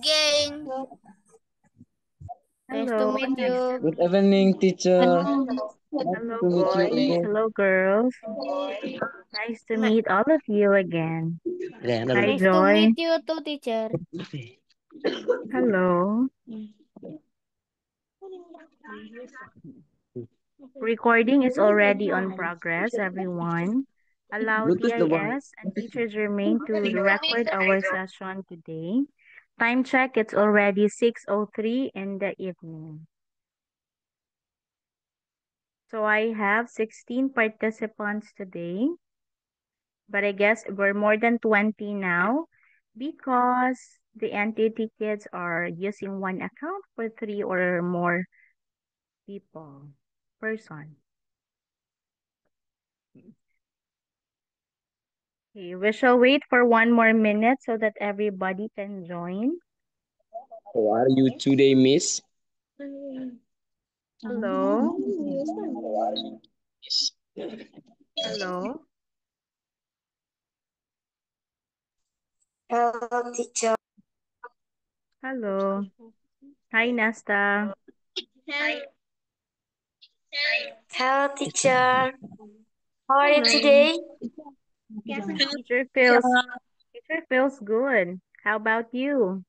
again. Nice to Hello, meet nice to you. Good meet evening, teacher. Nice Hello, to meet you boys. again. Hello, girls. Nice to Ni- meet all of you again. Ayan, Hi, Nice to Joy. meet you too, teacher. Hello. Recording is already on progress, everyone. Allow Bluetooth na ba? TIS and teachers remain to record our session today. Time check, it's already 6:03 in the evening. So I have 16 participants today, but I guess we're more than 20 now because the entity kids are using one account for 3 or more person. Okay, we shall wait for 1 more minute so that everybody can join. How are you today, miss? Hello, hello, Hello, teacher. hello. Hi, Nesta. Hello, teacher. How are you Hello. today? Teacher feels teacher feels good. How about you?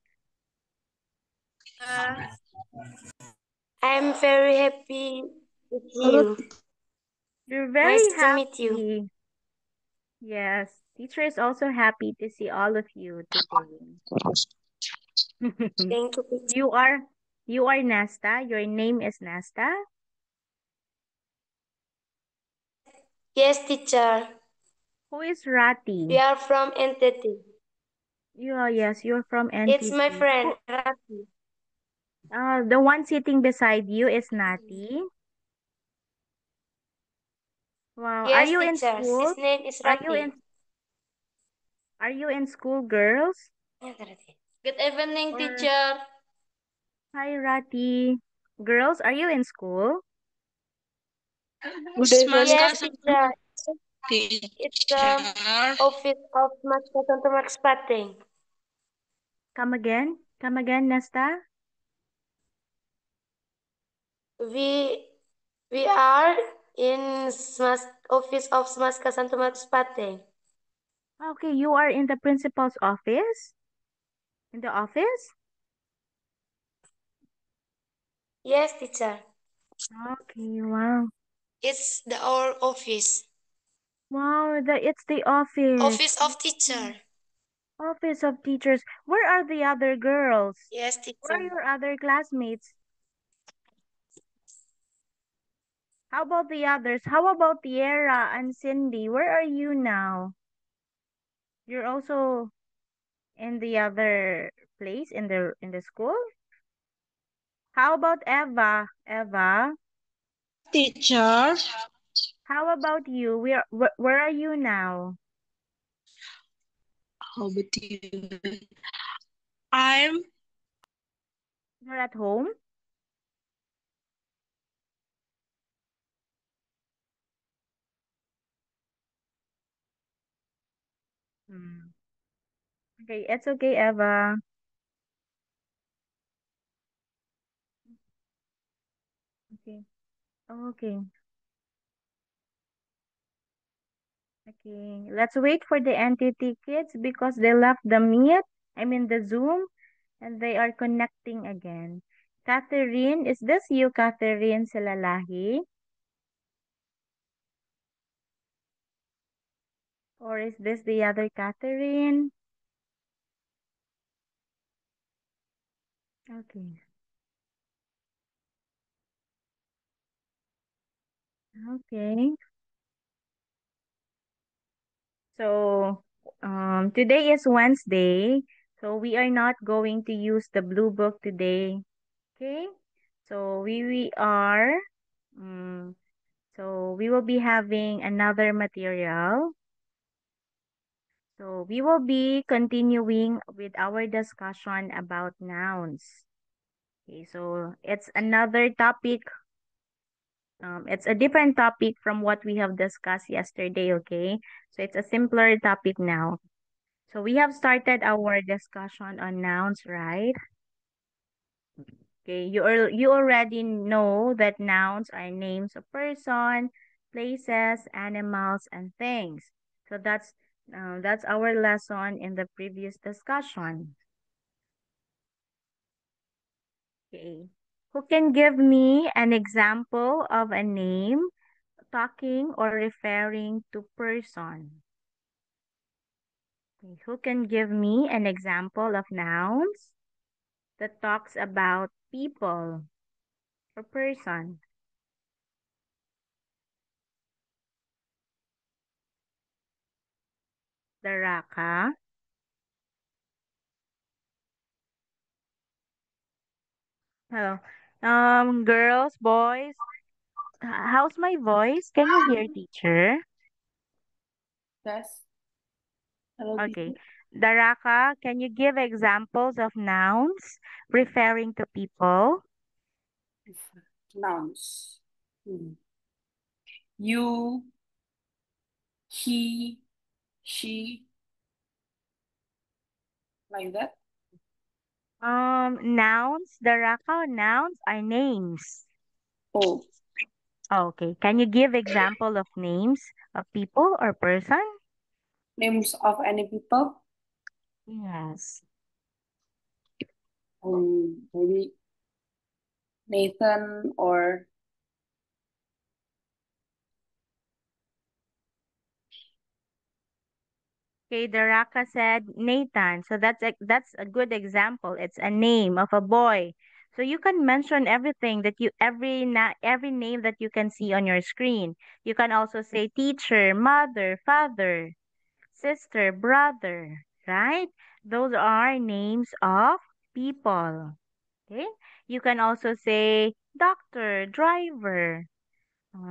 I'm very happy with you. You're very Nice to meet you. happy. Yes, teacher is also happy to see all of you today. Thank you, teacher. You are you are Nesta. Your name is Nesta. Yes, teacher. Who is We Rati? are from entity. Yes, you're from It's my NTT. friend, Rafi. The one sitting beside you is Nati. Wow. Are Yes, you in teacher. school? His name is Are you Rafi. in are you in school, girls? Good evening, Or teacher. hi, Rati. Girls, are you in school? Good evening, Yes, teacher. It's the teacher. office of Master Santo Max Pating. Come again? Come again, Nesta? We we are in office of Smaska Santo Max Pating. Okay, you are in the principal's office? In the office? Yes, teacher. Okay, wow. It's our office. Wow, it's the office. Office of teacher. Office of teachers. Where are the other girls? Yes, Where teacher. are your other classmates? How about the others? How about Tierra and Cindy? Where are you now? You're also in the other place in the school? How about Eva? Eva, Teacher, how about you? Where are you now? how about you? I'm You're at home? Hmm. Okay, it's okay, Eva. Okay. Okay. Okay. Let's wait for the entity kids because they left the meet. I mean the Zoom and they are connecting again. Catherine, is this you, Catherine Silalahi? Or is this the other Catherine? Okay. Okay. So, today is Wednesday. So we are not going to use the blue book today. Okay. So we are, um, so we will be having another material. So we will be continuing with our discussion about nouns. Okay, so it's another topic. It's a different topic from what we have discussed yesterday, okay? So it's a simpler topic now. So we have started our discussion on nouns, right? Okay, you already know that nouns are names of person, places, animals, and things. So that's our lesson in the previous discussion. Okay. Who can give me an example of a name talking or referring to person? Okay. Who can give me an example of nouns that talks about people or person? Daraka. Hello. Girls, boys, how's my voice? Can you hear, teacher? Yes. Hello, Okay. teacher. Daraka, can you give examples of nouns referring to people? Nouns. You, he, she, like that. Nouns, Daraka, nouns are names. Oh, Okay. Can you give example of names of people or person? names of any people. Yes. Maybe Nathan or Okay, Daraka said Nathan. So that's a good example. It's a name of a boy. So you can mention everything that you every name that you can see on your screen. You can also say teacher, mother, father, sister, brother, right? Those are names of people. Okay? You can also say doctor, driver.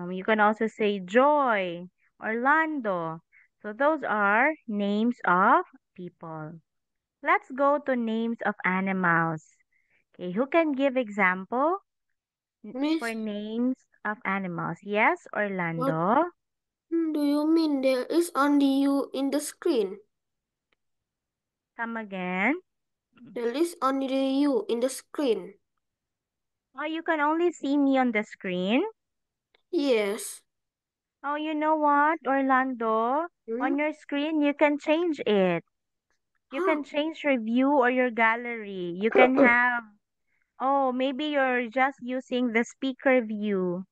You can also say Joy, Orlando. So those are names of people. Let's go to names of animals. Okay, who can give example Miss, for names of animals? Yes, what Orlando. do you mean there is only you in the screen? Come again. There is only you in the screen. Oh, you can only see me on the screen. Yes. Oh, you know what, Orlando? Hmm? On your screen, you can change it. You Huh? can change your view or your gallery. You can have Oh, maybe you're just using the speaker view.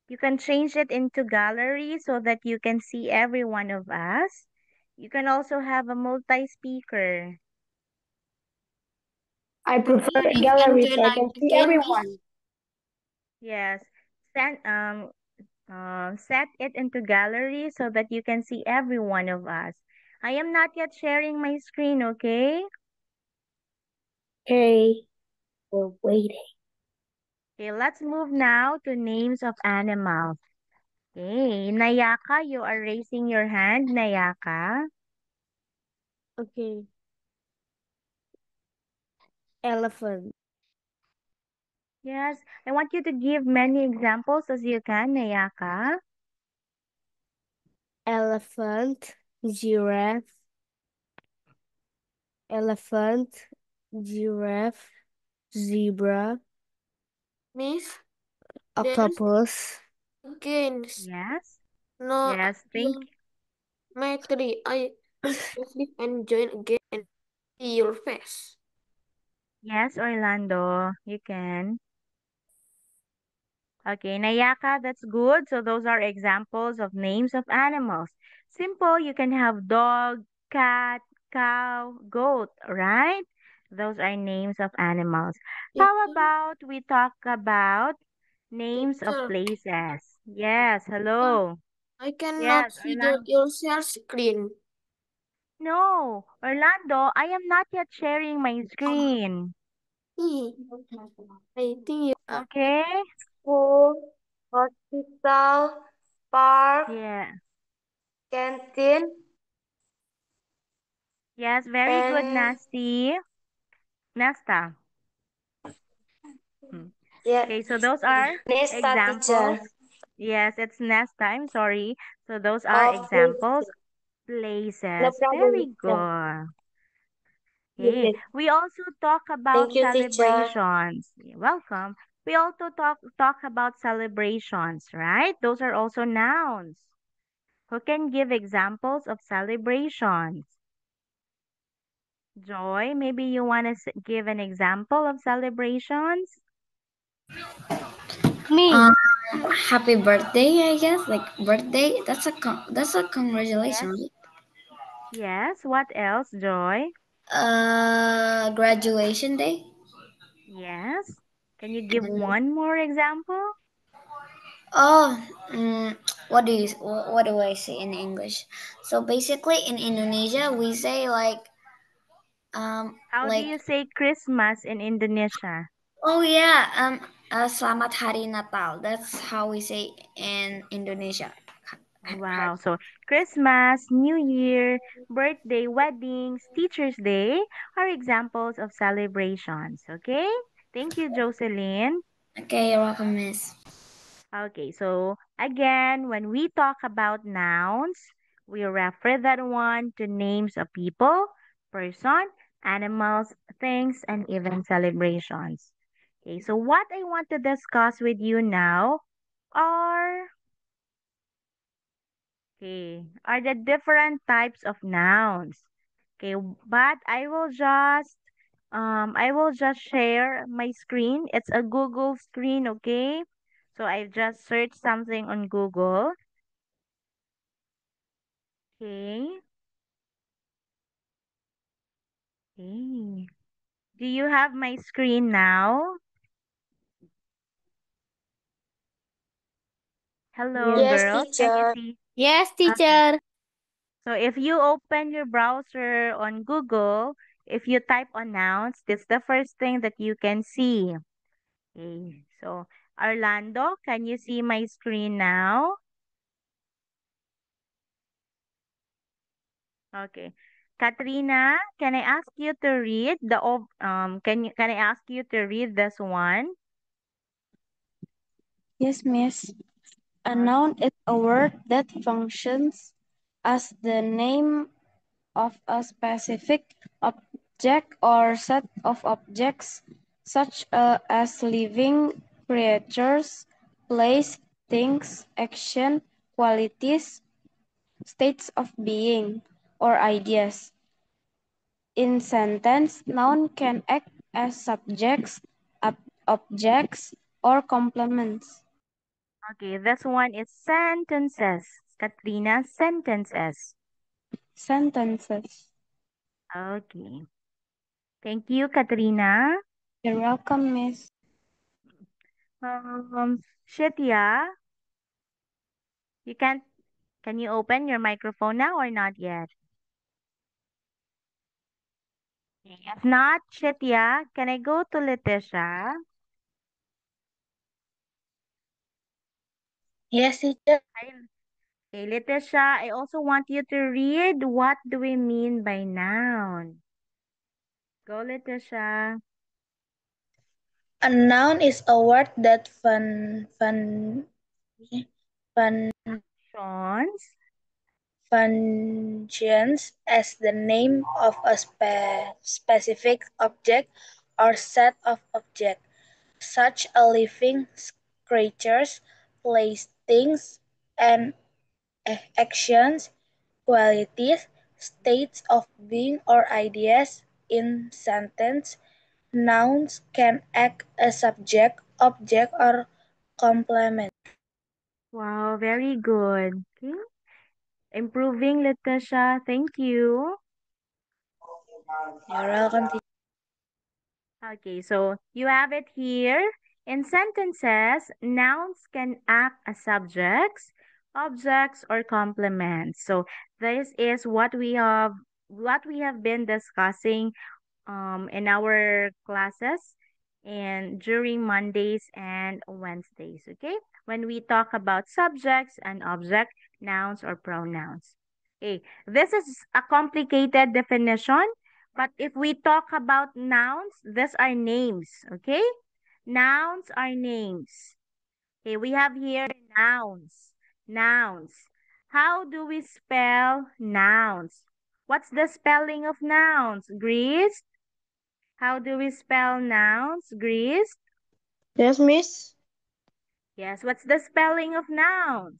You can change it into gallery so that you can see every one of us. You can also have a multi-speaker. I prefer Really? And gallery can so I I can see again, everyone. Miss? Yes. Set it into gallery so that you can see every one of us. I am not yet sharing my screen, okay? Okay, we're waiting. Okay, let's move now to names of animals. Okay, Nayaka, you are raising your hand, Nayaka. Okay. Elephant. Yes, I want you to give many examples as you can, Nayaka. Elephant. Giraffe. Elephant. Giraffe. Zebra. Miss, there is Octopus. again. Yes, No, yes, thank geometry. I leave and join again and see your face. Yes, Orlando, you can. Okay, Nayaka, that's good. So those are examples of names of animals. Simple, you can have dog, cat, cow, goat, right? Those are names of animals. How Teacher, about we talk about names of teacher, places? Yes, teacher, hello. I cannot Yes, see Orlando. your share screen. No, Orlando, I am not yet sharing my screen. I think you are Okay? school, hospital, park, Yeah. canteen, Yes, very good, and Nasty. Nesta. Hmm. yeah, Okay, so those are Nesta examples. teacher Yes, it's Nesta. I'm sorry. So those are of examples. place. Places. problem, Very teacher. good. Okay. Yes. We also talk about Thank you, teacher. celebrations. You're welcome. We also talk about celebrations, right? Those are also nouns. Who can give examples of celebrations? Joy, maybe you want to give an example of celebrations? Me. Happy birthday, I guess. Like birthday, that's a Yes. congratulation, right? Yes. What else, Joy? Graduation day. Yes. Can you give And one more example? oh, what do I say in English? So basically, in Indonesia, we say How do like you say Christmas in Indonesia? oh yeah, Selamat Hari Natal. That's how we say in Indonesia. Wow. So Christmas, New Year, birthday, weddings, Teacher's Day are examples of celebrations. Okay? Thank you, Jocelyn. Okay, you're welcome, Miss. Okay, so again, when we talk about nouns, we refer that one to names of people, person, animals, things, and even celebrations. Okay, so what I want to discuss with you now are are the different types of nouns. Okay, but I will just share my screen. It's a Google screen, okay? So I've just searched something on Google. Okay. Okay. Do you have my screen now? Hello, Yes. Yes, girls. Can you teacher. see? Yes, Okay. teacher. So if you open your browser on Google, if you type on nouns, that's the first thing that you can see. Okay. So Orlando, can you see my screen now? Okay. Katrina, can I ask you to read can I ask you to read this one? Yes, miss. A Okay. noun is a word that functions as the name of a specific object or set of objects, such as living creatures, place, things, action, qualities, states of being, or ideas. In sentence, noun can act as subjects, objects, or complements. Okay, this one is sentences. Katrina, sentences. Sentences. Okay. Thank you, Katrina. You're welcome, miss. Shitya, you can you open your microphone now or not yet? Okay, if not, Shitya, can I go to Letitia? Yes, teacher. Hi. Okay, Letitia, I also want you to read what do we mean by noun. Go, Letitia. A noun is a word that Functions. functions as the name of a specific object or set of objects, such as living creatures, place, things, and actions, qualities, states of being, or ideas. In sentence, nouns can act as subject, object, or complement. Wow, very good. Okay. Improving, Letitia. Thank you. You're welcome. Okay, so you have it here. In sentences, nouns can act as subjects, objects, or complements. So this is what we have been discussing in our classes and during Mondays and Wednesdays, okay? When we talk about subjects and object, nouns or pronouns. Okay, this is a complicated definition, but if we talk about nouns, these are names, okay? Nouns are names. Okay, we have here nouns. Nouns. How do we spell nouns? What's the spelling of nouns, Grace? How do we spell nouns, Grace? Yes, Miss. Yes, what's the spelling of nouns?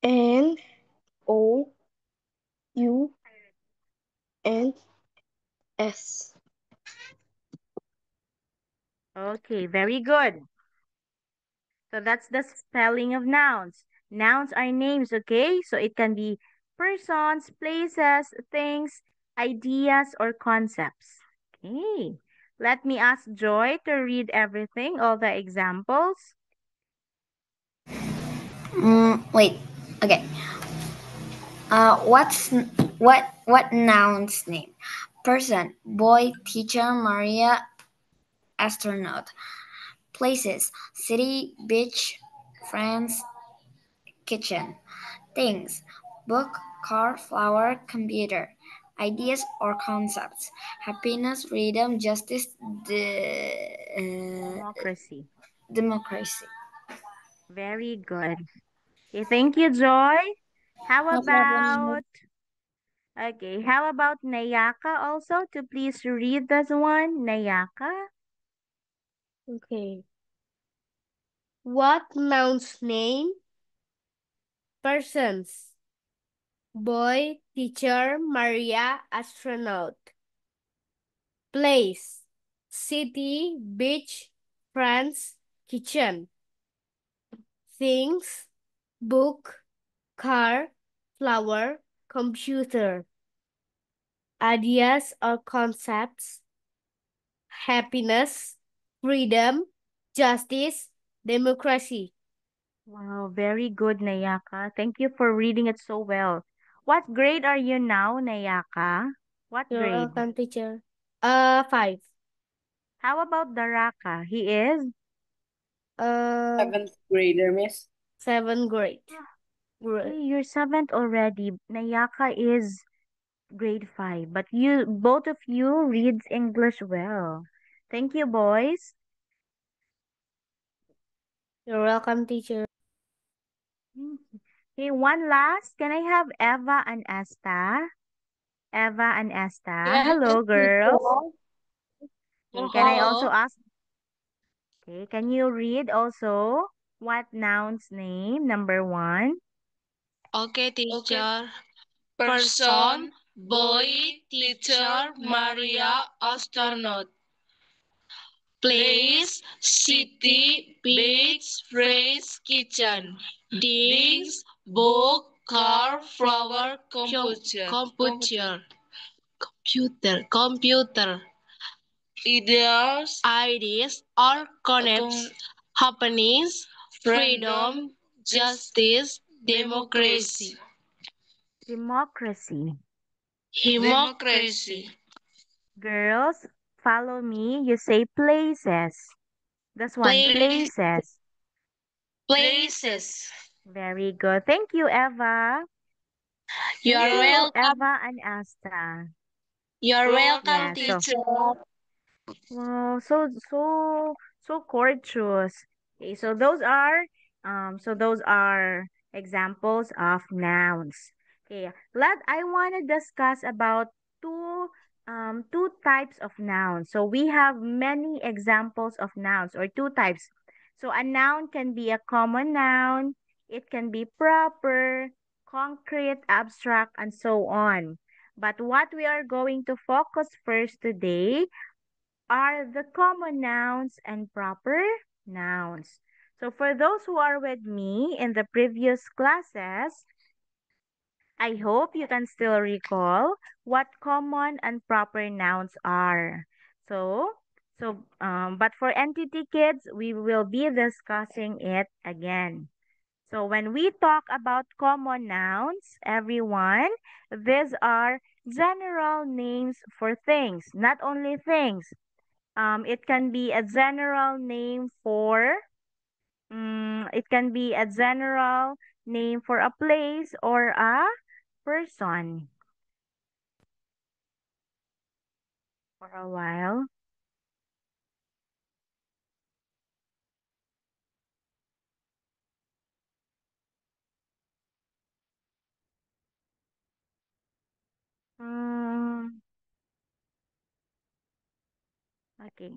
N O U N S. Okay, very good. So that's the spelling of nouns. Nouns are names, okay? So it can be persons, places, things, ideas, or concepts. Okay. Let me ask Joy to read everything, all the examples. Wait. Okay. What nouns name? Person, boy, teacher, Maria, astronaut. Places, city, beach, France, kitchen. Things, book, car, flower, computer. Ideas or concepts, happiness, freedom, justice, Democracy. democracy. Very good. Okay, thank you, Joy. How No problem. about, okay, how about Nayaka also to please read this one? Nayaka? Okay. What nouns name? Persons. Boy, teacher, Maria, astronaut. Place. City, beach, France, kitchen. Things. Book, car, flower, computer. Ideas or concepts. Happiness, freedom, justice, democracy. Wow, very good, Nayaka. Thank you for reading it so well. What grade are you now, Nayaka? What You're grade? welcome, teacher. 5. How about Daraka? He is? Uh, 7th grader, Miss. 7th grade. Hey, you're seventh already. Nayaka is grade 5, but you both of you reads English well. Thank you, boys. You're welcome, teacher. Okay, one last. Can I have Eva and Esta? Eva and Esta. Yes, Hello, girls. teacher. Okay, can I Hello. also ask? Okay, can you read also what noun's name? Number 1. Okay, teacher. Person, boy, teacher, Maria, astronaut. Place, city, beach, phrase, kitchen. Things, book, car, flower, computer. Ideas or concepts, happiness, freedom, justice, democracy. Democracy. Democracy. Girls, follow me. You say places. This one, Place, places. places. Very good. Thank you, Eva. You Thank are you, welcome. Eva and Asta. You are welcome, Yeah, so teacher. wow, so courteous. Okay, so those are examples of nouns. Okay, I want to discuss about two types of nouns. So we have many examples of nouns or two types. So a noun can be a common noun, it can be proper, concrete, abstract, and so on. But what we are going to focus first today are the common nouns and proper nouns. So for those who are with me in the previous classes, I hope you can still recall what common and proper nouns are. But for entity kids, we will be discussing it again. So when we talk about common nouns, everyone, these are general names for things, not only things. It can be a general name for, it can be a general name for a place or a person for a while. Okay.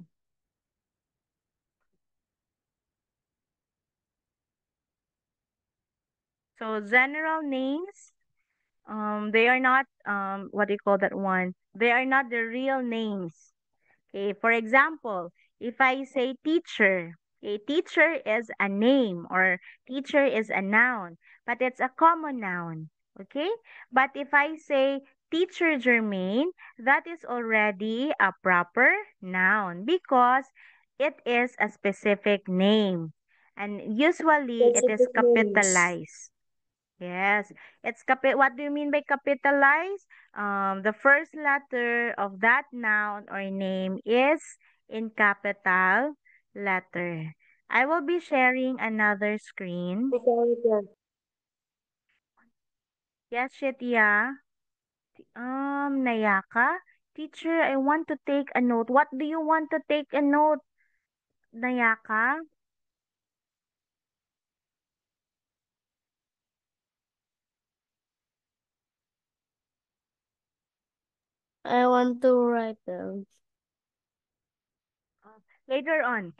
So general names, they are not, what do you call that one? They are not the real names. Okay, for example, if I say teacher, a teacher is a name or teacher is a noun, but it's a common noun. Okay, but if I say teacher Jermaine, that is already a proper noun because it is a specific name and usually it is Specific names. capitalized. Yes, it's what do you mean by capitalize? The first letter of that noun or name is in capital letter. I will be sharing another screen. Yes, Shitya. Nayaka. Teacher, I want to take a note. What do you want to take a note, Nayaka? I want to write them. Later on,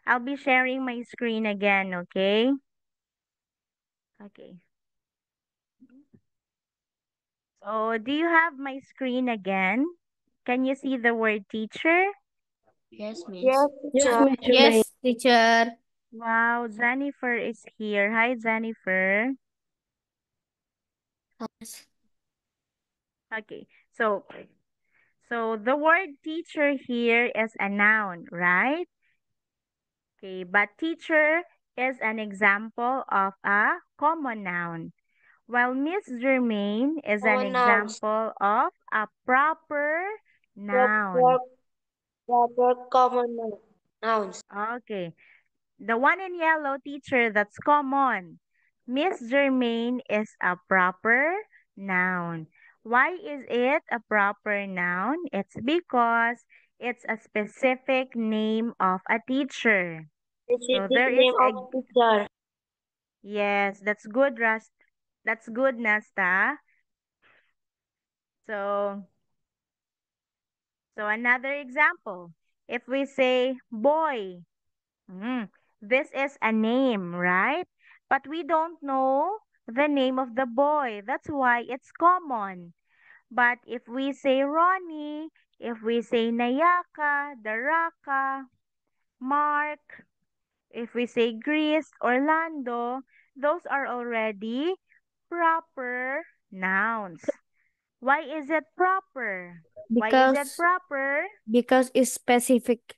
I'll be sharing my screen again, okay? Okay. So, do you have my screen again? Can you see the word teacher? Yes, Miss. Yes, Yes, teacher. Miss Jermaine. Yes, teacher. Wow, Jennifer is here. Hi, Jennifer. Okay, so the word teacher here is a noun, right? Okay, but teacher is an example of a common noun, while Miss Germain is an Common nouns. example of a proper noun. Proper, proper common nouns. Okay, the one in yellow, teacher, that's common. Miss Germain is a proper noun. Why is it a proper noun? It's because it's a specific name of a teacher. So Specific there is name a, of teacher. yes, that's good, That's good, Nasta. So, so another example. If we say boy, this is a name, right? But we don't know the name of the boy. That's why it's common. But if we say Ronnie, if we say Nayaka, Daraka, Mark, if we say Greece, Orlando, those are already proper nouns. Why is it proper? Why is it Because proper? because it's specific.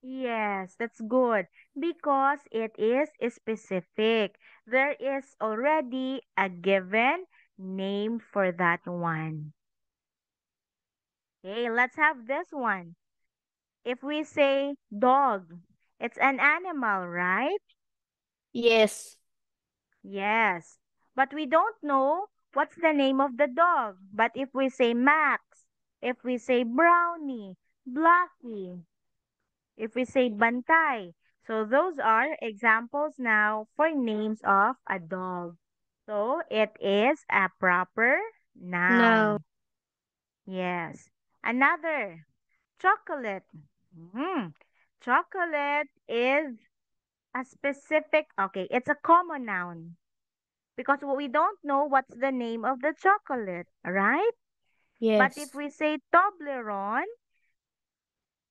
Yes, that's good because it is specific. There is already a given name for that one. Okay, let's have this one. If we say dog, it's an animal, right? Yes. Yes. But we don't know what's the name of the dog. But if we say Max, if we say Brownie, Blackie, if we say Bantay, so those are examples now for names of a dog. So it is a proper Now. noun. Yes. Another, chocolate. Chocolate is a specific, okay, it's a common noun because we don't know what's the name of the chocolate, right? But if Yes. we say Toblerone,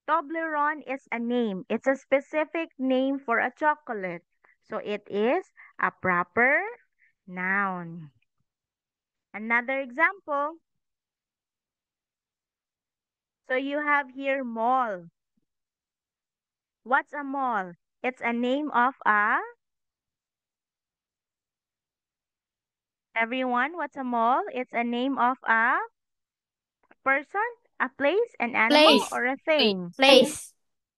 Toblerone is a name. It's a specific name for a chocolate. So it is a proper noun. Another example. So you have here mall. What's a mall? It's a name of a, everyone, what's a mall? It's a name of a person, a place, an animal, Place. or a thing. Place.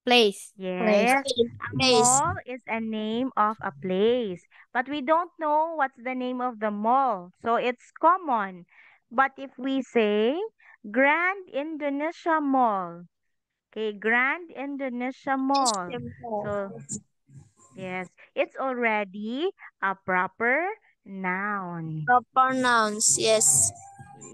Place. Yes, a Place. mall is a name of a place, but we don't know what's the name of the mall, so it's common. But if we say Grand Indonesia Mall, okay, Grand Indonesia Mall, so yes, it's already a proper noun. Proper nouns. Yes.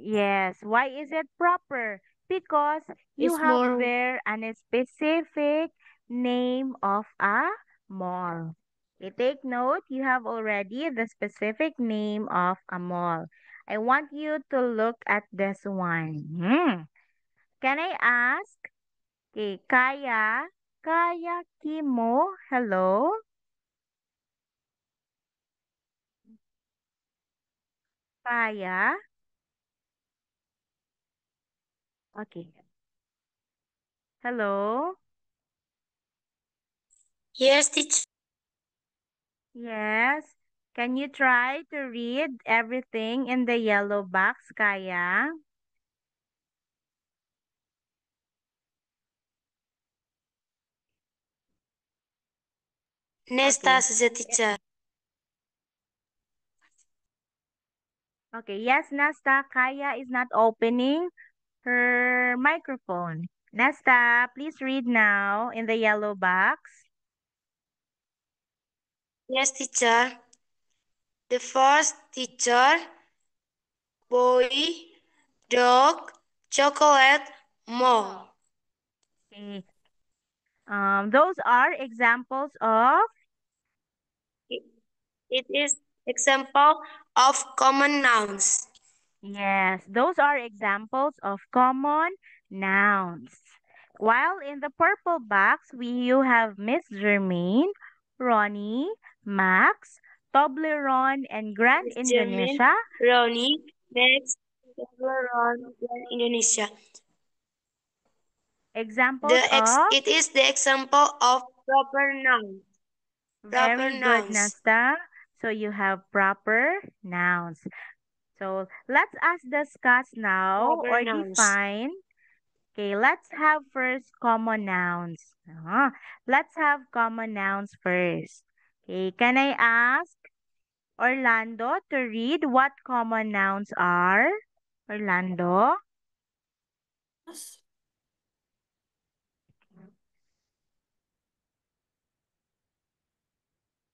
Yes, why is it proper? because you It's have more. there a specific name of a mall. Okay, take note, you have already the specific name of a mall. I want you to look at this one. Can I ask? Okay, Kaya Kimo, hello? Kaya? Okay. Hello? Yes, teacher. Yes. Can you try to read everything in the yellow box, Kaya? Nesta, Okay. teacher. Okay. Yes, Nasta, Kaya is not opening her microphone. Nesta, please read now in the yellow box. Yes, teacher. The first teacher, boy, dog, chocolate, mall. Okay. Those are examples of It is example of common nouns. yes, those are examples of common nouns. While in the purple box, you have Miss Germaine, Ronnie, Max, Toblerone, and Grand Miss Germain, Indonesia. Ronnie, Max, Toblerone, Indonesia. Examples of It is the example of proper noun. Proper very good, nouns. Nasta. So you have proper nouns. So let's discuss now Proper or nouns. define. Okay, let's have first common nouns. Let's have common nouns first. Okay, can I ask Orlando to read what common nouns are? Orlando?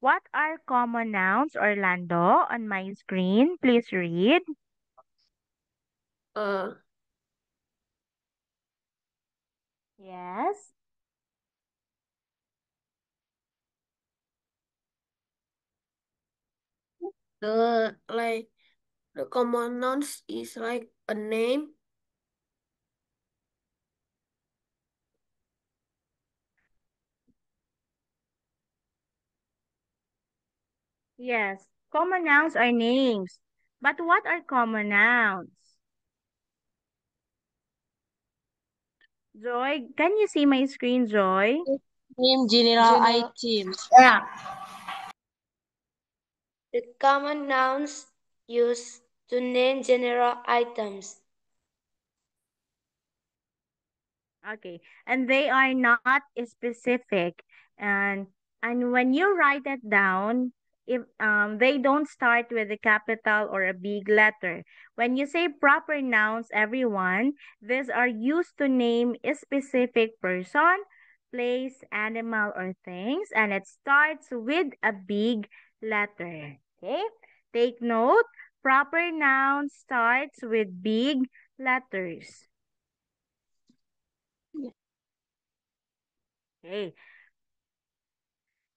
What are common nouns, Orlando? On my screen, please read. Yes. The common nouns is like a name. Yes. Common nouns are names. But what are common nouns? Joy, can you see my screen, Joy? Name general items. Yeah. The common nouns used to name general items. Okay, and they are not specific, and when you write it down, if they don't start with a capital or a big letter. When you say proper nouns, everyone, these are used to name a specific person, place, animal, or things, and it starts with a big letter. Okay, take note. Proper noun starts with big letters. Okay.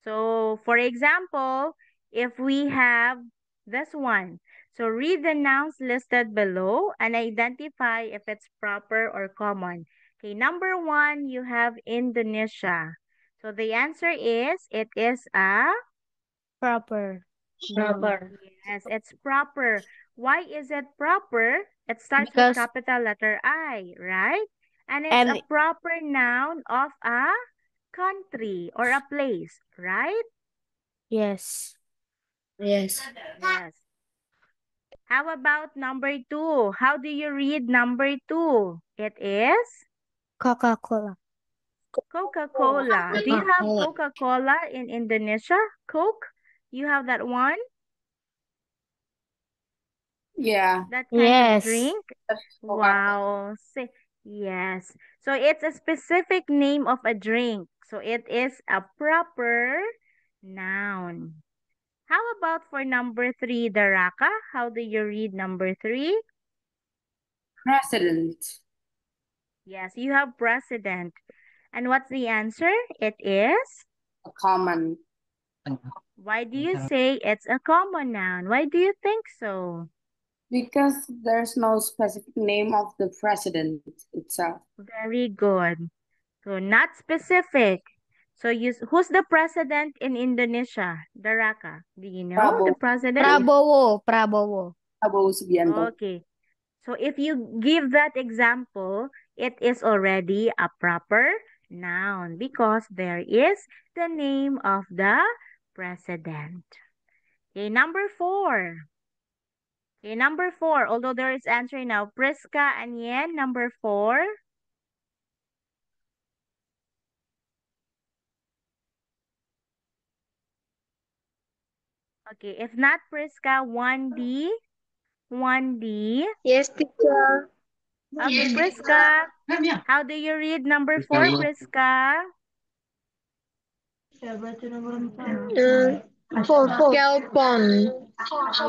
So, for example, if we have this one, so read the nouns listed below and identify if it's proper or common. Okay, number one, you have Indonesia. So the answer is, it is a Proper. Proper. yes, it's proper. Why is it proper? It starts with Because capital letter I, right? And it's a and proper noun of a country or a place, right? yes. Yes. Yes. How about number two? How do you read number two? It is Coca-Cola. Coca-Cola. Do you have Coca-Cola. Coca-Cola in Indonesia? Coke? You have that one? Yeah, That kind of Yes. drink? that's Coca-Cola. Wow. Yes. So it's a specific name of a drink. So it is a proper noun. How about for number three, Daraka? How do you read number three? President. Yes, you have president. And what's the answer? It is? A common. Why do you say it's a common noun? Why do you think so? Because there's no specific name of the president itself. Very good. So not specific. So who's the president in Indonesia? Daraka. Do you know the Prabowo. president? Prabowo. Prabowo Subianto. Okay. So if you give that example, it is already a proper noun because there is the name of the president. Okay, number 4. Okay, number 4. Although there is answer now. Priska and Yen, number 4. Okay, if not Priska, 1D. 1D. Yes, teacher. Okay, Priska. How do you read number 4, Priska? Cell phone.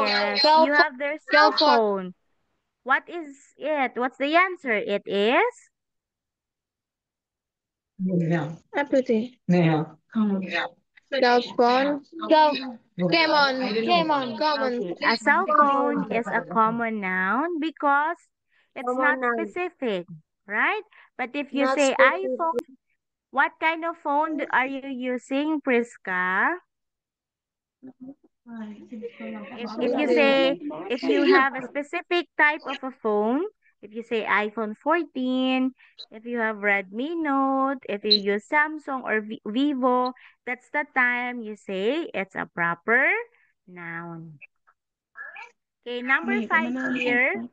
Yes, you have their cell phone. What is it? What's the answer? It is? Everything. Cell phone. Common. Okay, a cell phone is a common noun because it's not Common noun. specific, right? But if you Not say specific. iPhone, what kind of phone are you using, Priska? If you have a specific type of a phone, if you say iPhone 14, if you have Redmi Note, if you use Samsung or Vivo, that's the time you say it's a proper noun. Okay, number 5 here.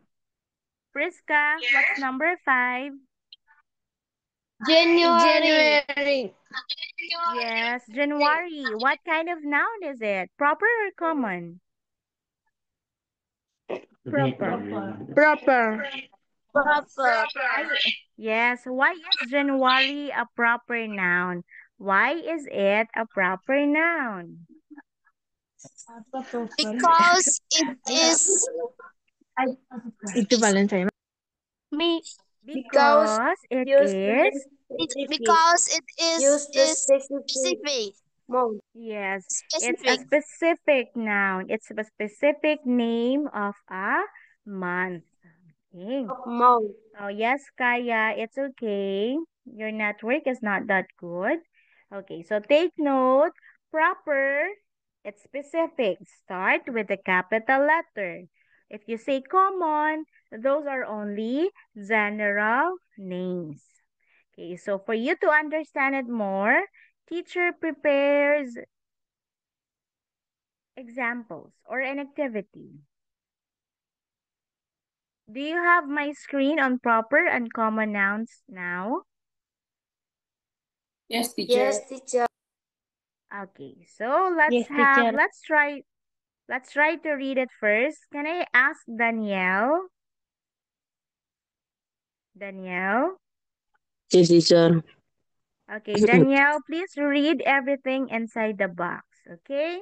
Priska, what's number 5? January. Yes, January. What kind of noun is it? Proper or common? Proper. Yes, why is January a proper noun? Why is it a proper noun? Because it is Itu Valentine. Because it is, specific. yes, it's a specific noun. It's a specific name of a month. Okay. Month. Oh, yes, Kaya, it's okay. Your network is not that good. Okay, so take note. Proper, it's specific. Start with a capital letter. If you say common, those are only general names. Okay, so for you to understand it more, teacher prepares examples or an activity. Do you have my screen on proper and common nouns now? Yes, teacher. Yes, teacher. Okay, so Yes, teacher. let's try to read it first. Can I ask Danielle? Danielle? Yes, teacher. Okay, Danielle, please read everything inside the box, okay?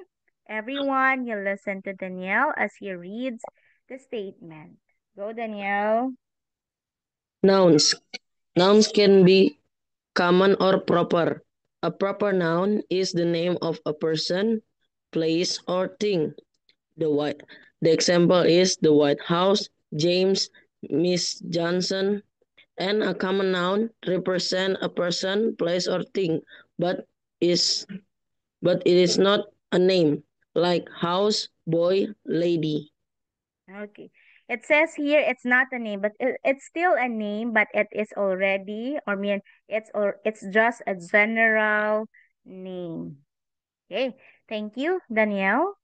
Everyone, you listen to Danielle as he reads the statement. Go, Danielle. Nouns. Nouns can be common or proper. A proper noun is the name of a person, place, or thing. The example is the White House, James, Miss Johnson, and a common noun represent a person, place, or thing, but it is not a name, like house, boy, lady. Okay. It says here it's not a name, but it's still a name, but it is already, it's just a general name. Okay. Thank you, Danielle.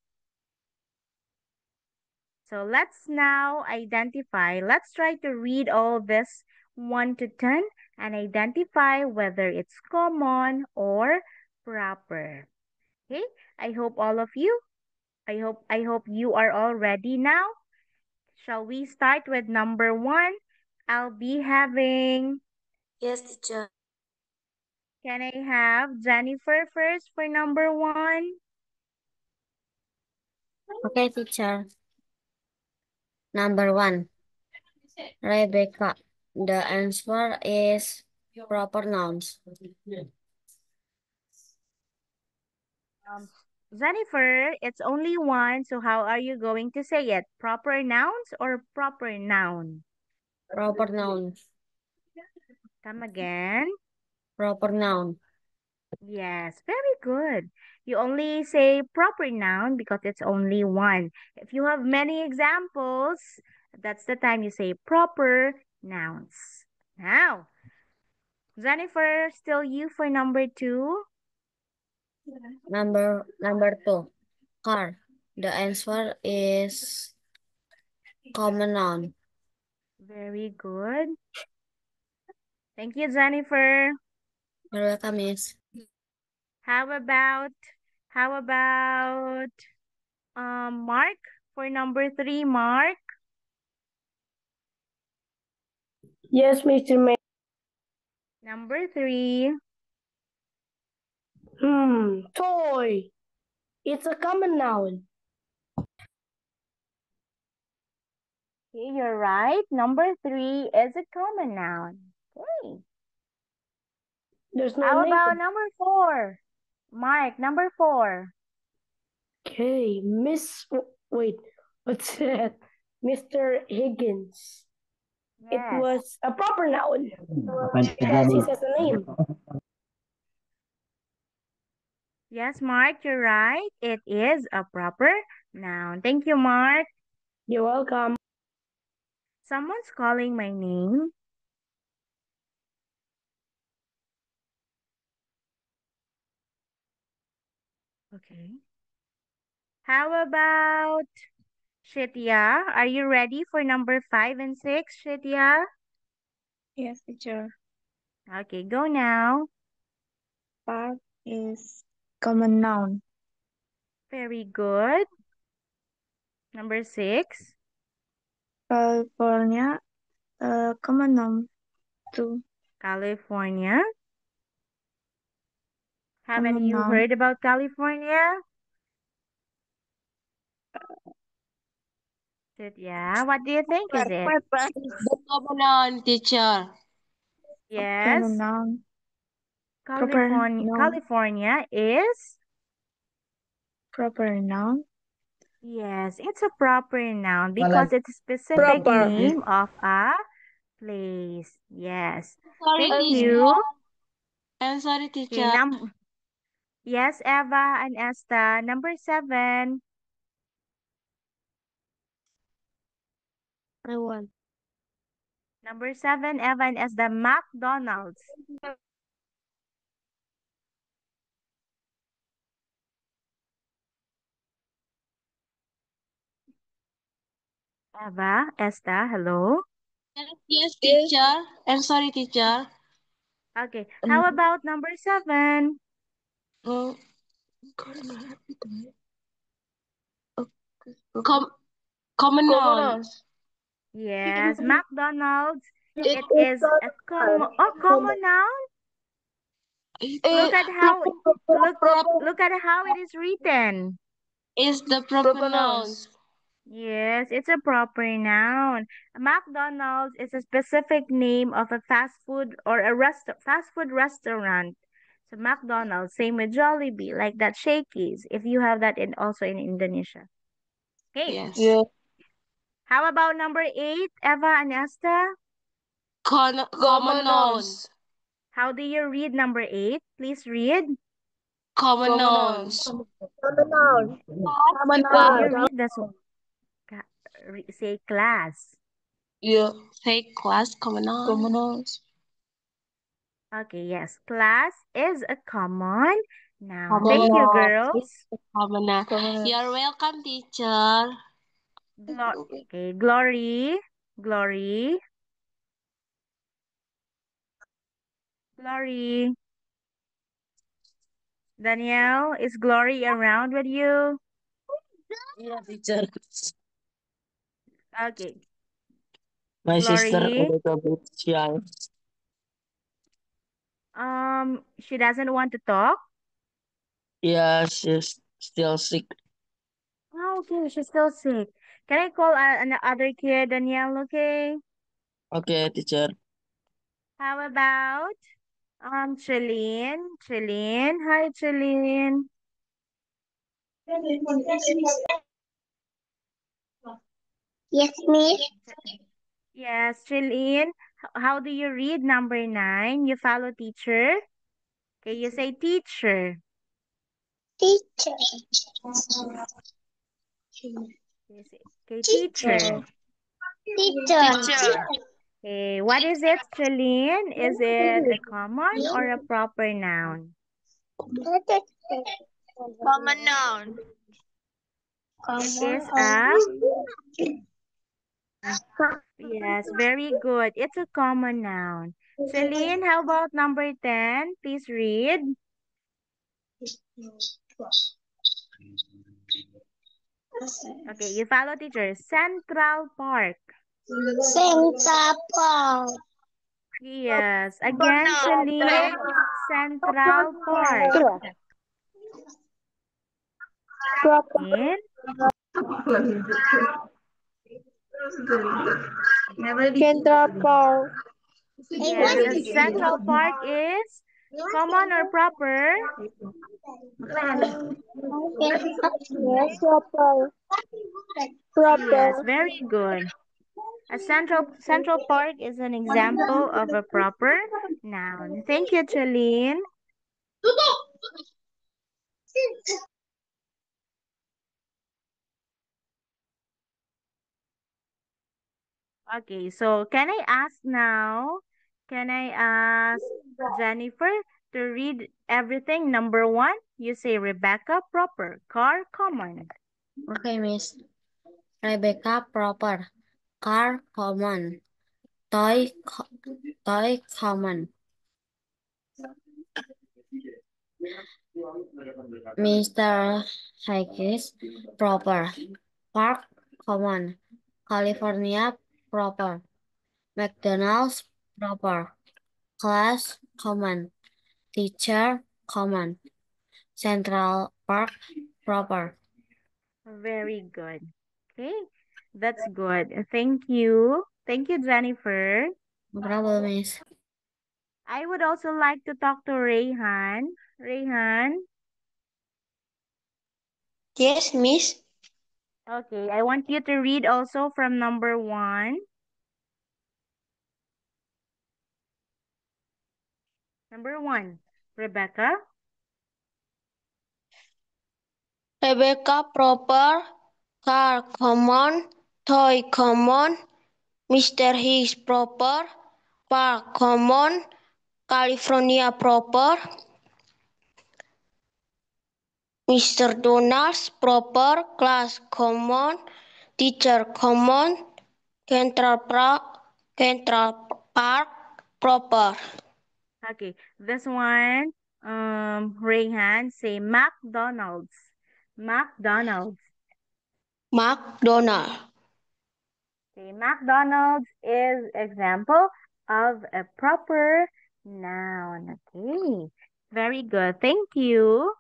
So let's now identify. Let's try to read all this 1 to 10 and identify whether it's common or proper. Okay? I hope all of you, I hope you are all ready now. Shall we start with number 1? I'll be having, Yes, teacher. can I have Jennifer first for number 1? Okay, teacher. Number 1. Rebecca. The answer is proper nouns. Jennifer, it's only one, so how are you going to say it? Proper nouns or proper noun? Proper nouns. Come again. Proper noun. Yes, very good. You only say proper noun because it's only one. If you have many examples, that's the time you say proper nouns. Now, Jennifer, still you for number 2. Number 2. Car. The answer is common noun. Very good. Thank you, Jennifer. You're welcome, miss. How about Mark for number 3, Mark? Yes, Mr. May. Number 3. Toy. It's a common noun. Okay, you're right. Number 3 is a common noun. Okay. There's no How name. about number 4? Mark, number 4. Okay, wait, what's that? Mr. Higgins. It Yes. was a proper noun. Because he says a name. Yes, Mark, you're right. It is a proper noun. Thank you, Mark. You're welcome. Someone's calling my name. Okay. How about Shitya? Are you ready for number 5 and 6, Shitya? Yes, teacher. Okay, go now. Park is common noun. Very good. Number 6. California, common noun too. California. Haven't Common you noun. heard about California? Shitya, what do you think is it? The common noun, teacher. Yes. Common noun. Proper noun. California is? Proper noun. Yes, it's a proper noun because it's a specific Proper. name of a place. Yes. Sorry, Thank teacher. you. I'm sorry, Okay, teacher. yes, Eva and Esta. Number 7. I want. Number 7, Eva and Esta. McDonald's. Eva, Esta, hello. Yes, teacher. I'm sorry, teacher. Okay, how about number 7? Common noun. Yes, McDonald's. It is a common noun. Look at how look at how it is written. Is the proper noun. Yes, it's a proper noun. McDonald's is a specific name of a fast food or a fast food restaurant. So McDonald's, same with Jollibee, like that Shakey's, if you have that also in Indonesia. Okay. Yes. Yeah. How about number 8, Eva and Esta? Common nouns. How do you read number 8? Please read. Common nouns. Common noun. Common How do noun. you read this one? Say class. You say class, common nouns. Common nouns. Okay, yes. Class is a common noun. Common Thank you, noun. girls. Common noun. You're welcome, teacher. Okay, Glory. Glory. Glory. Danielle, is Glory around with you? Yeah, teacher. Okay. My sister Glory. a little bit young. She doesn't want to talk. Yeah, she's still sick. Oh, okay, she's still sick. Can I call another kid, Danielle? Okay. Okay, teacher. How about Chalene? Chalene, hi Chalene. Yes, Miss. Yes, Chalene. How do you read number 9? You follow teacher. Okay, you say teacher. Teacher. Okay, teacher. Teacher. Okay, what is it, Chalene? Is it a common or a proper noun? Common noun. It is yes, very good. It's a common noun. Celine, how about number 10? Please read. Okay, you follow teacher. Central Park. Central Park. Yes, again, Celine. Central Park. And Central Park. yes, a Central Park is common or proper? Yes, proper. Yes, very good. A Central Park is an example of a proper noun. Thank you, Celine. Okay, so can I ask now? Can I ask Jennifer to read everything? Number 1, you say Rebecca, proper. Car, common. Okay, Miss. Rebecca, proper. Car, common. Toy, common. Mr. Hikes, proper. Park, common. California, proper. McDonald's, proper. Class, common. Teacher, common. Central Park, proper. Very good. Okay, that's good. Thank you. Thank you, Jennifer. No problem, Miss. I would also like to talk to Rayhan. Rayhan, Yes, Miss. okay, I want you to read also from number 1. Number 1, Rebecca. Rebecca, proper. Car, common. Toy, common. Mr. Hicks, proper. Park, common. California, proper. Mr. Donald's, proper. Class, common. Teacher, common. Central Park, proper. Okay, this one, Rayhan, say McDonald's. McDonald's. McDonald. Okay, McDonald's is example of a proper noun. Okay, very good. Thank you.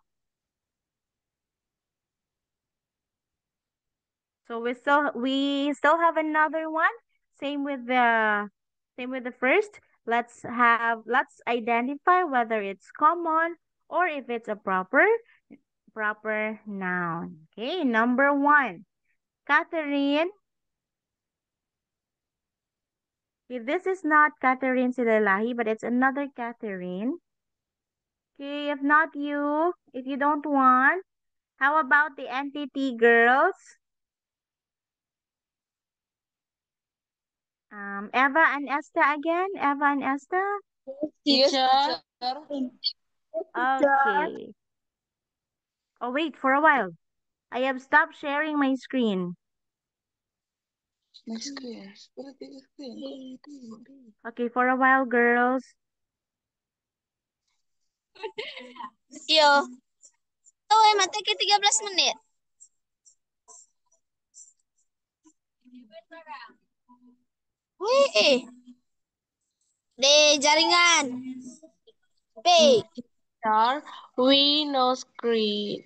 So we still have another one. Same with the first. Let's identify whether it's common or if it's a proper noun. Okay, number 1. Catherine. Okay, this is not Catherine Silalahi, but it's another Catherine. Okay, if not you, if you don't want, how about the NTT girls? Eva and Esther again. Eva and Esther. Teacher. Okay. Oh, wait for a while. I have stopped sharing my screen. Okay, for a while, girls. Yo. Mati 13 menit. Wih. Di jaringan. P. We no screen.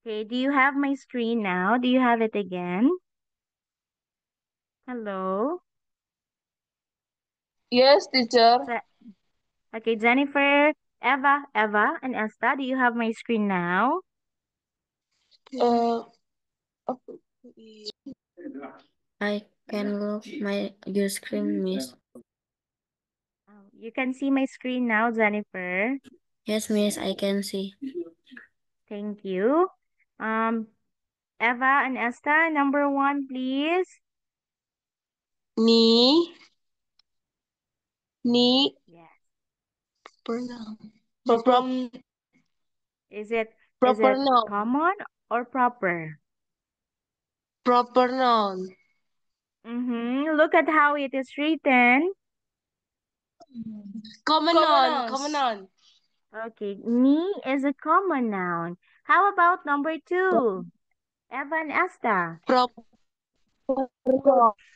Okay, do you have my screen now? Do you have it again? Hello. Yes, teacher. Okay, Jennifer, Eva, and Esta, do you have my screen now? I can look your screen, Miss. You can see my screen now, Jennifer. Yes, Miss, I can see. Thank you. Eva and Esta, number 1, please. Ni. Yes. Proper. Is it Proper noun. common or proper? Proper noun. Look at how it is written. Common noun. Okay, ni is a common noun. How about number 2? Eva and Esta.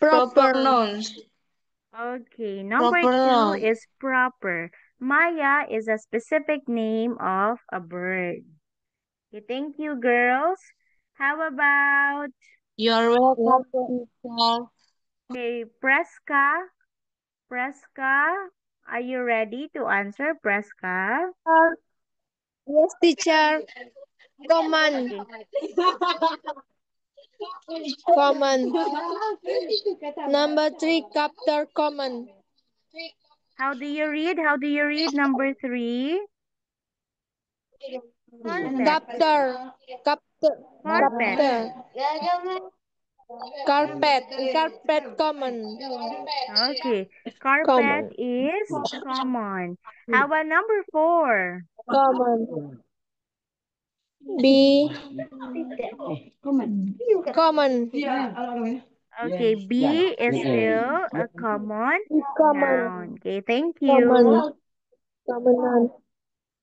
Proper nouns. Okay, number Proper 2 noun. is proper. Maya is a specific name of a bird. Okay, thank you, girls. How about, You're welcome, teacher. okay, Preska? Preska, are you ready to answer, Preska? Yes, teacher. Common. Okay. Common. Number 3, captor common. How do you read? How do you read number 3? Carpet. Captor. Captor. Carpet. Carpet. Carpet common. Okay. Carpet Common. is common. How about number 4? Common. B. Common. Okay, B is still a common Common. noun. Okay, thank Common. you. Common.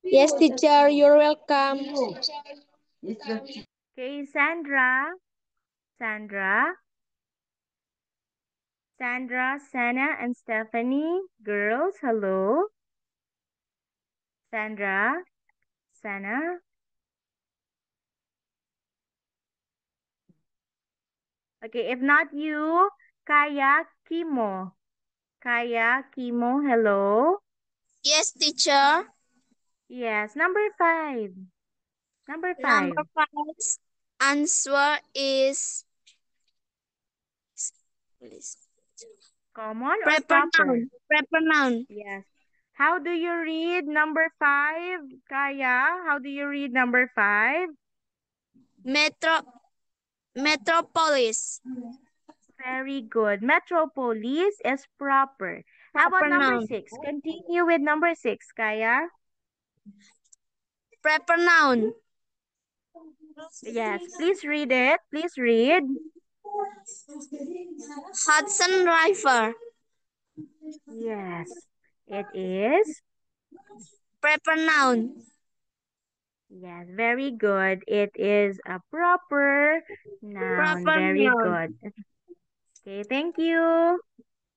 Yes, teacher. You're welcome. Okay, Sandra. Sandra, Sana, and Stephanie. Girls, hello. Sandra, Sana. Okay, if not you, Kaya, Kimo. Kaya, Kimo, hello. Yes, teacher. Yes, number 5. Number 5. Number 5. Answer is Common or proper proper? noun. Proper noun. Yes. How do you read number 5, Kaya? How do you read number 5? Metropolis. Very good. Metropolis is proper. How about Proper number noun. 6? Continue with number 6, Kaya. Proper noun. Yes, please read it. Please read. Hudson River. Yes, it is. Proper noun. Yes, very good. It is a proper noun. Proper Very noun. good. Okay, thank you.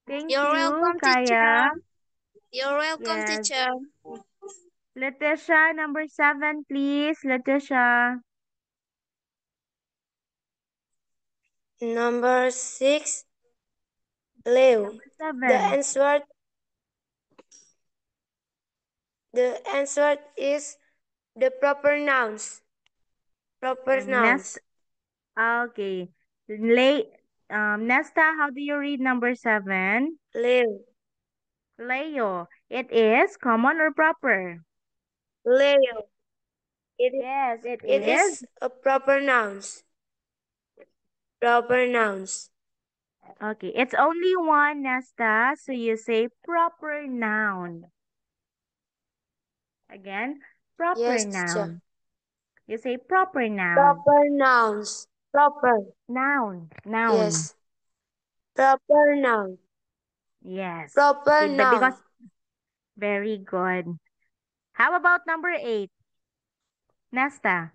Thank You're you, welcome, teacher. Kaya. You're welcome, Yes. teacher. Letitia, number 7, please. Letitia. Number 6. Leo. Number The 7. answer is the proper nouns. Proper nouns. Okay. Nesta, how do you read number 7? Leo. Leo. It is common or proper? Leo. Yes, it It is. is a proper nouns. Proper nouns. Okay, it's only one, Nesta, so you say proper noun. Again, proper Yes, teacher. noun. You say proper noun. Proper nouns. Proper. Noun. Yes. Proper noun. Yes. Proper Okay, but because noun. very good. How about number 8? Nesta.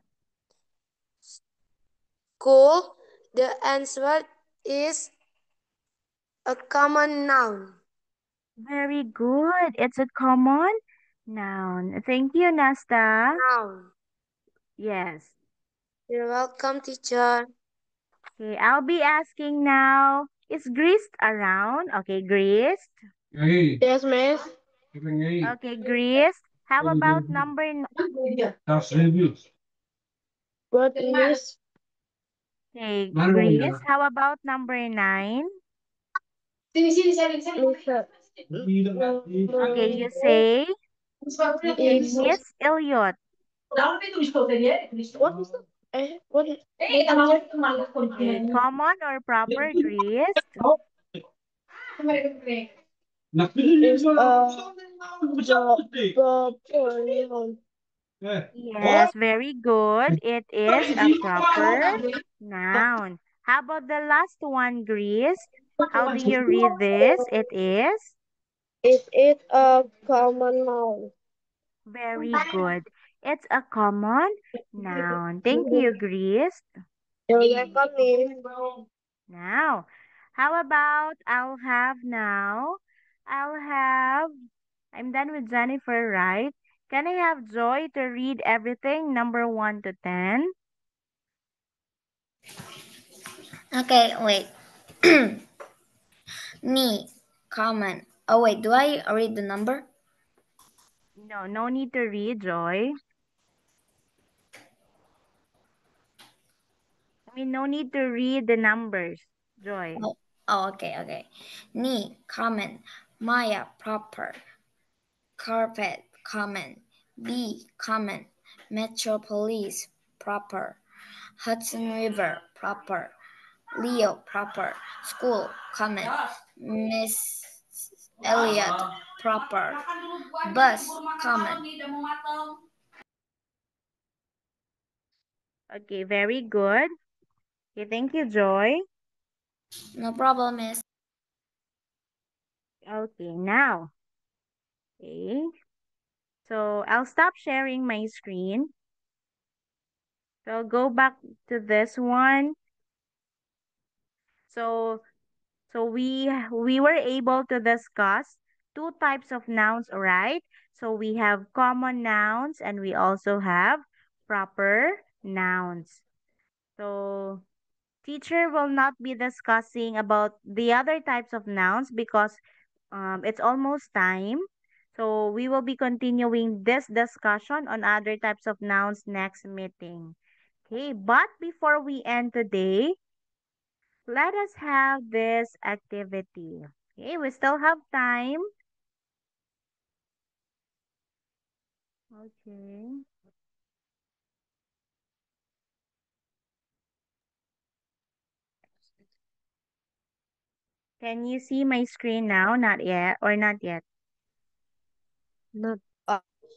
Cool. The answer is a common noun. Very good. It's a common noun. Thank you, Nesta. Noun. Yes. You're welcome, teacher. Okay, I'll be asking now Is greased around? Okay, greased. Yes, miss. Okay, greased. How about number What, miss? Okay, greased. How about number 9? Miss, Okay, you say is Miss Elliot. what is that? What? Okay, common or proper greased? Is the Yes, very good. It is a proper noun. How about the last one, greased? How do you read this? It is is it a common noun? very good. It's a common noun. Thank you, greased. You're welcome, miss. Now, how about I'll have, I'm done with Jennifer, right? Can I have Joy to read everything, number 1 to 10? Okay, wait. Ni, common. Oh, wait, do I read the number? No, no need to read, Joy. I mean, no need to read the numbers, Joy. Oh, okay. Ni, common. Maya, proper. Carpet, common. B, common. Metropolis, proper. Hudson River, proper. Leo, proper. School, common. Miss Elliot, proper. Bus, common. Okay, very good. Okay, thank you, Joy. No problem, miss. Okay, now. Okay. So I'll stop sharing my screen. So I'll go back to this one. So we were able to discuss two types of nouns, right? So we have common nouns and we also have proper nouns. So teacher will not be discussing about the other types of nouns because it's almost time. So we will be continuing this discussion on other types of nouns next meeting. Okay, but before we end today, let us have this activity. Okay, we still have time. Okay. Can you see my screen now? Not yet, or not yet? Not,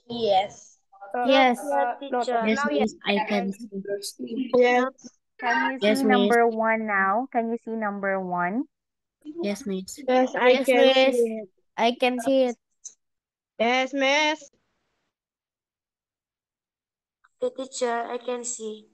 Yes. yes. Not teacher. Yes, now yet. miss, I can see. Yes. Can you Yes, see miss. number 1 now? Can you see number 1? Yes, miss. Yes, I Yes, can miss. see it. I can see it. Yes, miss. The teacher, I can see.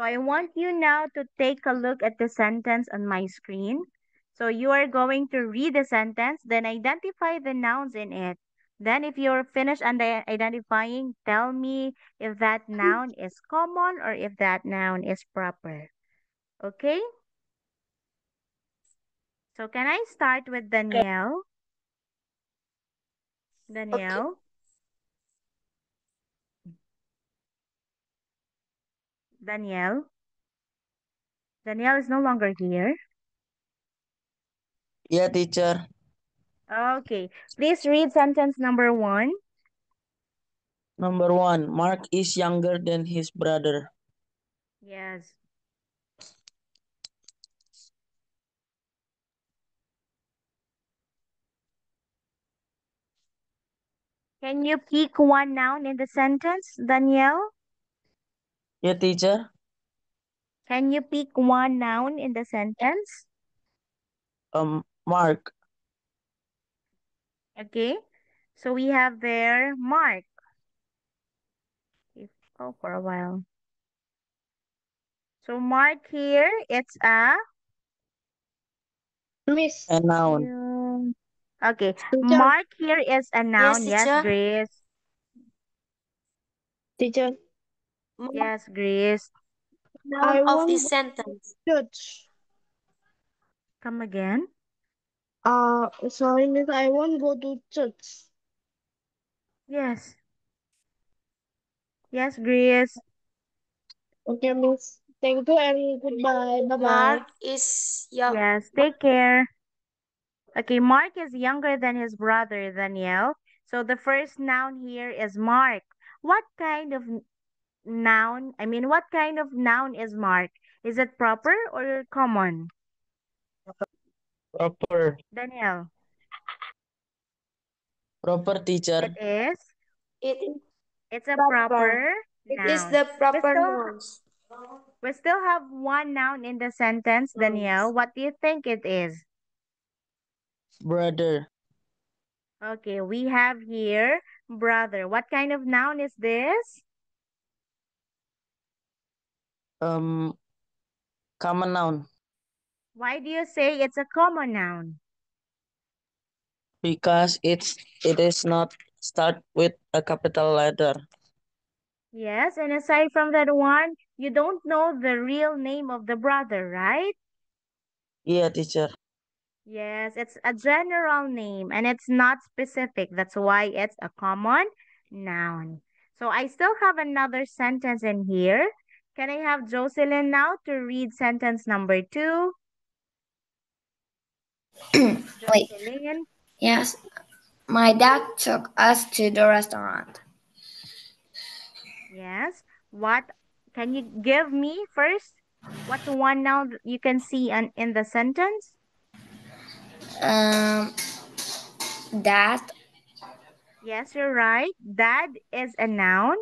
So I want you now to take a look at the sentence on my screen. So you are going to read the sentence, then identify the nouns in it. Then if you're finished identifying, tell me if that noun is common or if that noun is proper. Okay? So can I start with Danielle? Okay. Danielle? Danielle? Danielle is no longer here. Yeah, teacher. Okay. Please read sentence number 1. Number 1, Mark is younger than his brother. Yes. Can you pick one noun in the sentence, Danielle? Yeah, teacher. Can you pick one noun in the sentence? Mark. Okay. So we have there Mark. Oh, for a while. So Mark here, it's a Miss. A noun. You. Okay. Teacher. Mark here is a noun. Yes, teacher. Grace. Teacher. Yes, Grace. I Noun of want this sentence. church. Come again. Sorry, Miss. I won't go to church. Yes. Yes, Grace. Okay, Miss. Thank you and goodbye. Bye-bye. Mark is young. Yes, take care. Okay, Mark is younger than his brother, Danielle. So the first noun here is Mark. What kind of noun? What kind of noun is Mark? Is it proper or common? Proper. Danielle, Proper, teacher. it is. It is It's a proper. proper It is noun. the We proper still, nouns. we still have one noun in the sentence, Danielle. What do you think it is? Brother. Okay, we have here brother. What kind of noun is this? Common noun. Why do you say it's a common noun? Because it is not start with a capital letter. Yes, and aside from that one, you don't know the real name of the brother, right? Yeah, teacher. Yes, it's a general name and it's not specific. That's why it's a common noun. So I still have another sentence in here. Can I have Jocelyn now to read sentence number 2? Wait. Jocelyn? Yes. My dad took us to the restaurant. Yes. What can you give me first? What's one noun that you can see in the sentence? Dad Yes, you're right. Dad is a noun.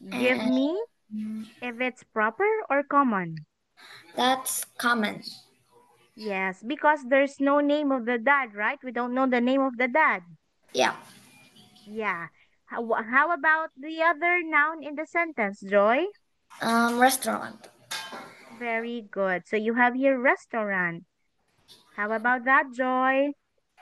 Give and me if it's proper or common. that's common. Yes, because there's no name of the dad, right? We don't know the name of the dad. Yeah. Yeah. How about the other noun in the sentence, Joy? Restaurant. Very good. So you have here restaurant. How about that, Joy?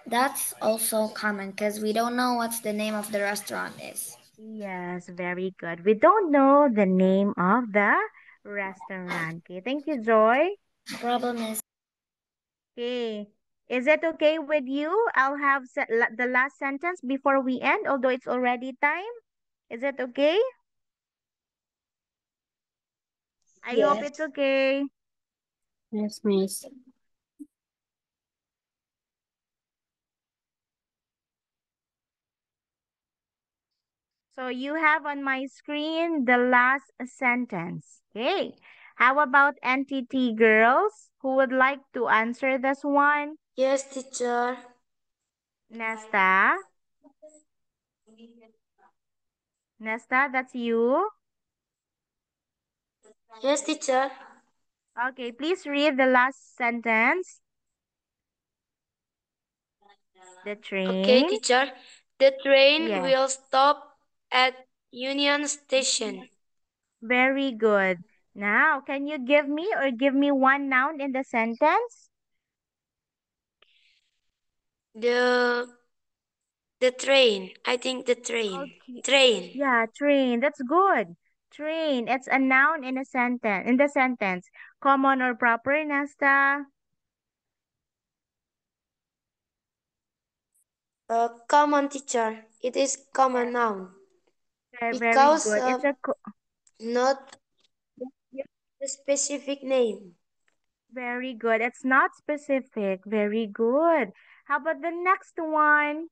That's also common because we don't know what's the name of the restaurant is. Yes, very good. We don't know the name of the restaurant. Okay, thank you, Joy. The problem is Okay. Is it okay with you? I'll have the last sentence before we end, although it's already time. Is it okay? I hope yes. it's okay. Yes, miss. So you have on my screen the last sentence. Okay. How about NTT girls? Who would like to answer this one? Yes, teacher. Nesta? Nesta, that's you? Yes, teacher. Okay, please read the last sentence. The Okay, train? teacher. The train Yes, will stop at Union Station. very good. Now, can you give me one noun in the sentence? The train. I think the train. Okay. Train. Yeah, train. That's good. Train. It's a noun in a sentence. In the sentence. Common or proper, Nesta? Common, teacher. It is common Yes. noun. Very Because good. It's a not the specific name. very good. It's not specific. Very good. How about the next one?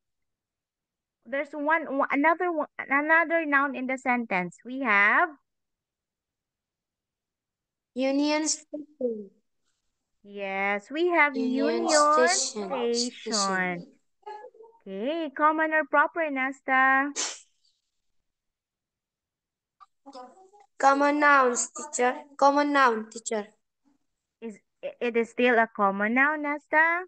There's another noun in the sentence. We have Union Station. yes, we have Union Union Station. Station. Okay, common or proper, Nesta? Common nouns, teacher. Common noun, teacher. It is still a common noun, Nesta?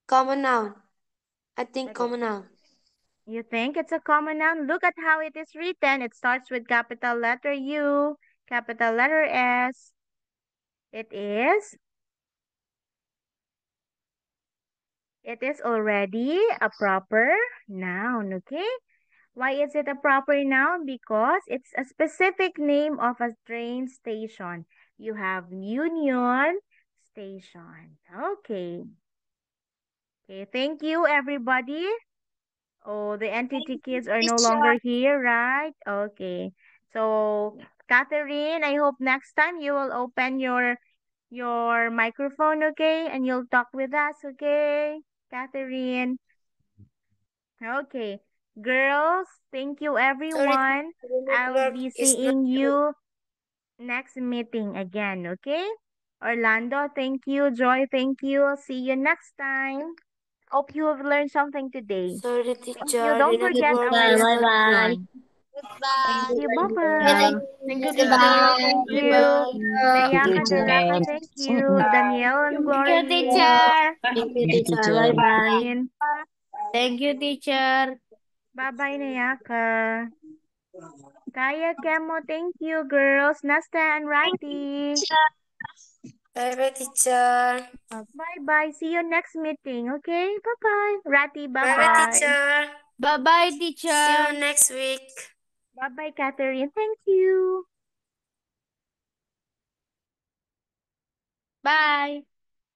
Common noun. I think Okay. common noun. You think it's a common noun? Look at how it is written. It starts with capital letter U, capital letter S, It is already a proper noun, okay? Why is it a proper noun? Because it's a specific name of a train station. You have Union Station. Okay. Okay, thank you everybody. Oh, the entity kids are no longer here, right? Okay. So, Catherine, I hope next time you will open your microphone, okay? And you'll talk with us, okay? Catherine. Okay. Girls, thank you Sorry, everyone. I'll network be is not seeing good. you next meeting again, okay? Orlando, thank you. Joy, thank you. See you next time. Hope you have learned something today. Sorry, Thank you. teacher. Don't The forget network our is not good. description. Thank Goodbye. you. Thank Bye-bye. Thank you, you, teacher. Thank Bye you. bye. Nayak Thank and you, Rafi, students. thank you. Danielle and Thank you, Glory. teacher. Thank you, Thank you, teacher. teacher. Bye bye. Thank you, teacher. Bye-bye, Nayaka. Kaya, Kemo, thank you, girls. Nasta and Rati. Bye bye, teacher. Bye-bye. See you next meeting, okay? Bye-bye. Rati, Bye bye, bye-bye. teacher. Bye-bye, See teacher. you next week. Bye-bye, Catherine. Thank you. Bye.